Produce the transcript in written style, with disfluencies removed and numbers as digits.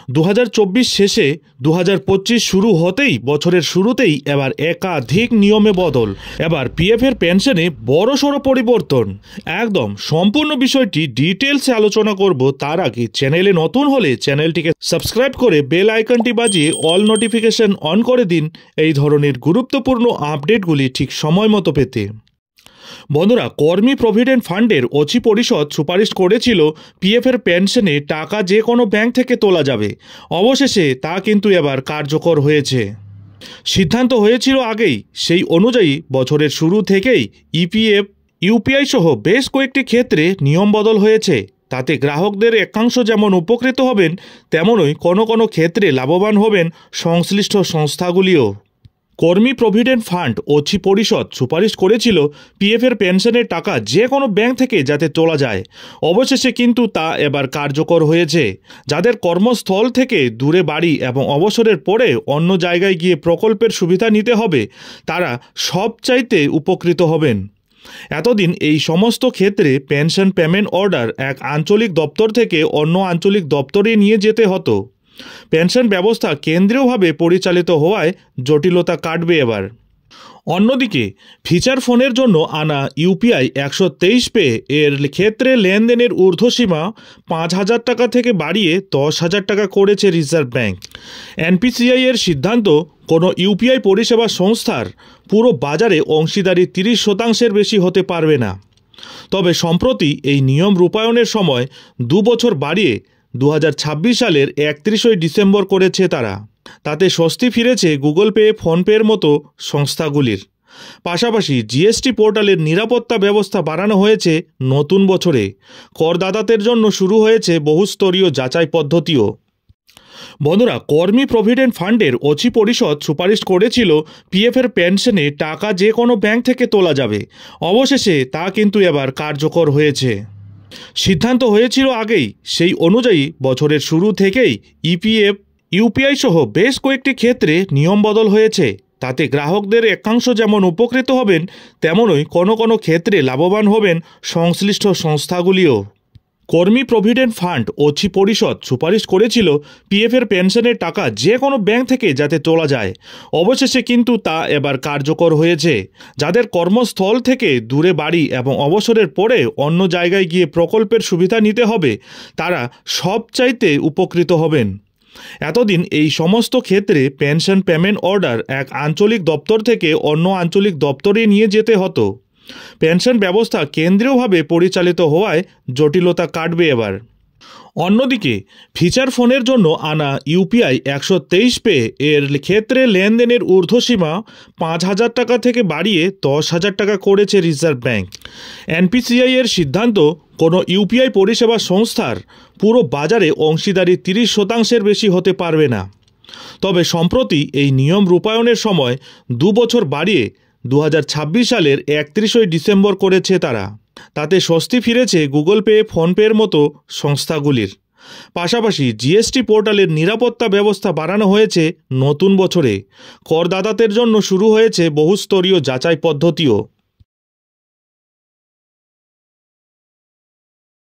2024 শেষে 2025 শুরু হতেই বছরের শুরুতেই এবার একাধিক নিয়মে বদল। এবার পিএফের পেনশনে বড়সড় পরিবর্তন। একদম সম্পূর্ণ বিষয়টি ডিটেলসে আলোচনা করব। তার আগে চ্যানেলে নতুন হলে চ্যানেলটিকে সাবস্ক্রাইব করে বেল আইকনটি বাজিয়ে অল নোটিফিকেশন অন করে দিন এই ধরনের গুরুত্বপূর্ণ আপডেটগুলি ঠিক সময় মতো পেতে। বন্ধুরা, কর্মী প্রভিডেন্ট ফান্ডের অচি পরিষদ সুপারিশ করেছিল পিএফের পেনশনে টাকা যে কোনো ব্যাংক থেকে তোলা যাবে। অবশেষে তা কিন্তু এবার কার্যকর হয়েছে। সিদ্ধান্ত হয়েছিল আগেই, সেই অনুযায়ী বছরের শুরু থেকেই ইপিএফ, ইউপিআই সহ বেশ কয়েকটি ক্ষেত্রে নিয়ম বদল হয়েছে। তাতে গ্রাহকদের একাংশ যেমন উপকৃত হবেন, তেমনই কোনো কোনো ক্ষেত্রে লাভবান হবেন সংশ্লিষ্ট সংস্থাগুলিও। কর্মী প্রভিডেন্ট ফান্ড অচি পরিষদ সুপারিশ করেছিল পিএফের পেনশনের টাকা যে কোনো ব্যাংক থেকে যাতে তোলা যায়। অবশেষে কিন্তু তা এবার কার্যকর হয়েছে। যাদের কর্মস্থল থেকে দূরে বাড়ি এবং অবসরের পরে অন্য জায়গায় গিয়ে প্রকল্পের সুবিধা নিতে হবে, তারা সবচাইতে উপকৃত হবেন। এতদিন এই সমস্ত ক্ষেত্রে পেনশন পেমেন্ট অর্ডার এক আঞ্চলিক দপ্তর থেকে অন্য আঞ্চলিক দপ্তরে নিয়ে যেতে হতো। পেনশন ব্যবস্থা কেন্দ্রীয়ভাবে পরিচালিত হওয়ায় জটিলতা কাটবে এবার। অন্যদিকে ফিচার ফোনের জন্য আনা ইউপিআই 123 পে এর ক্ষেত্রে লেনদেনের ঊর্ধ্বসীমা 5,000 টাকা থেকে বাড়িয়ে 10,000 টাকা করেছে রিজার্ভ ব্যাংক। এনপিসিআই এর সিদ্ধান্ত, কোনো ইউপিআই পরিষেবা সংস্থার পুরো বাজারে অংশীদারি 30% বেশি হতে পারবে না। তবে সম্প্রতি এই নিয়ম রূপায়ণের সময় 2 বছর বাড়িয়ে 2026 সালের 31 ডিসেম্বর করেছে তারা। তাতে স্বস্তি ফিরেছে গুগল পে, ফোনপের মতো সংস্থাগুলির। পাশাপাশি জিএসটি পোর্টালের নিরাপত্তা ব্যবস্থা বাড়ানো হয়েছে নতুন বছরে। করদাতাদের জন্য শুরু হয়েছে বহুস্তরীয় যাচাই পদ্ধতিও। বন্ধুরা, কর্মী প্রভিডেন্ট ফান্ডের অচি পরিষদ সুপারিশ করেছিল পিএফের পেনশনে টাকা যে কোনো ব্যাংক থেকে তোলা যাবে। অবশেষে তা কিন্তু এবার কার্যকর হয়েছে। সিদ্ধান্ত হয়েছিল আগেই, সেই অনুযায়ী বছরের শুরু থেকেই ইপিএফ, ইউপিআই সহ বেশ কয়েকটি ক্ষেত্রে নিয়ম বদল হয়েছে। তাতে গ্রাহকদের একাংশ যেমন উপকৃত হবেন, তেমনই কোনো কোনো ক্ষেত্রে লাভবান হবেন সংশ্লিষ্ট সংস্থাগুলিও। কর্মী প্রভিডেন্ট ফান্ড অচি পরিষদ সুপারিশ করেছিল পিএফের পেনশনের টাকা যে কোনো ব্যাংক থেকে যাতে তোলা যায়। অবশেষে কিন্তু তা এবার কার্যকর হয়েছে। যাদের কর্মস্থল থেকে দূরে বাড়ি এবং অবসরের পরে অন্য জায়গায় গিয়ে প্রকল্পের সুবিধা নিতে হবে, তারা সবচাইতে উপকৃত হবেন। এতদিন এই সমস্ত ক্ষেত্রে পেনশন পেমেন্ট অর্ডার এক আঞ্চলিক দপ্তর থেকে অন্য আঞ্চলিক দপ্তরে নিয়ে যেতে হতো। পেনশন ব্যবস্থা কেন্দ্রীয়ভাবে পরিচালিত হওয়ায় জটিলতা কাটবে এবার। অন্যদিকে ফিচার ফোনের জন্য আনা ইউপিআই 123 পে এর ক্ষেত্রে লেনদেনের ঊর্ধ্বসীমা 5,000 টাকা থেকে বাড়িয়ে 10,000 টাকা করেছে রিজার্ভ ব্যাংক। এনপিসিআই এর সিদ্ধান্ত, কোনো ইউপিআই পরিষেবা সংস্থার পুরো বাজারে অংশীদারি 30% বেশি হতে পারবে না। তবে সম্প্রতি এই নিয়ম রূপায়ণের সময় 2 বছর বাড়িয়ে 2026 সালের 31 ডিসেম্বর করেছে তারা। তাতে স্বস্তি ফিরেছে গুগল পে, ফোনপের মতো সংস্থাগুলির। পাশাপাশি জিএসটি পোর্টালের নিরাপত্তা ব্যবস্থা বাড়ানো হয়েছে নতুন বছরে। করদাতাদের জন্য শুরু হয়েছে বহুস্তরীয় যাচাই পদ্ধতিও।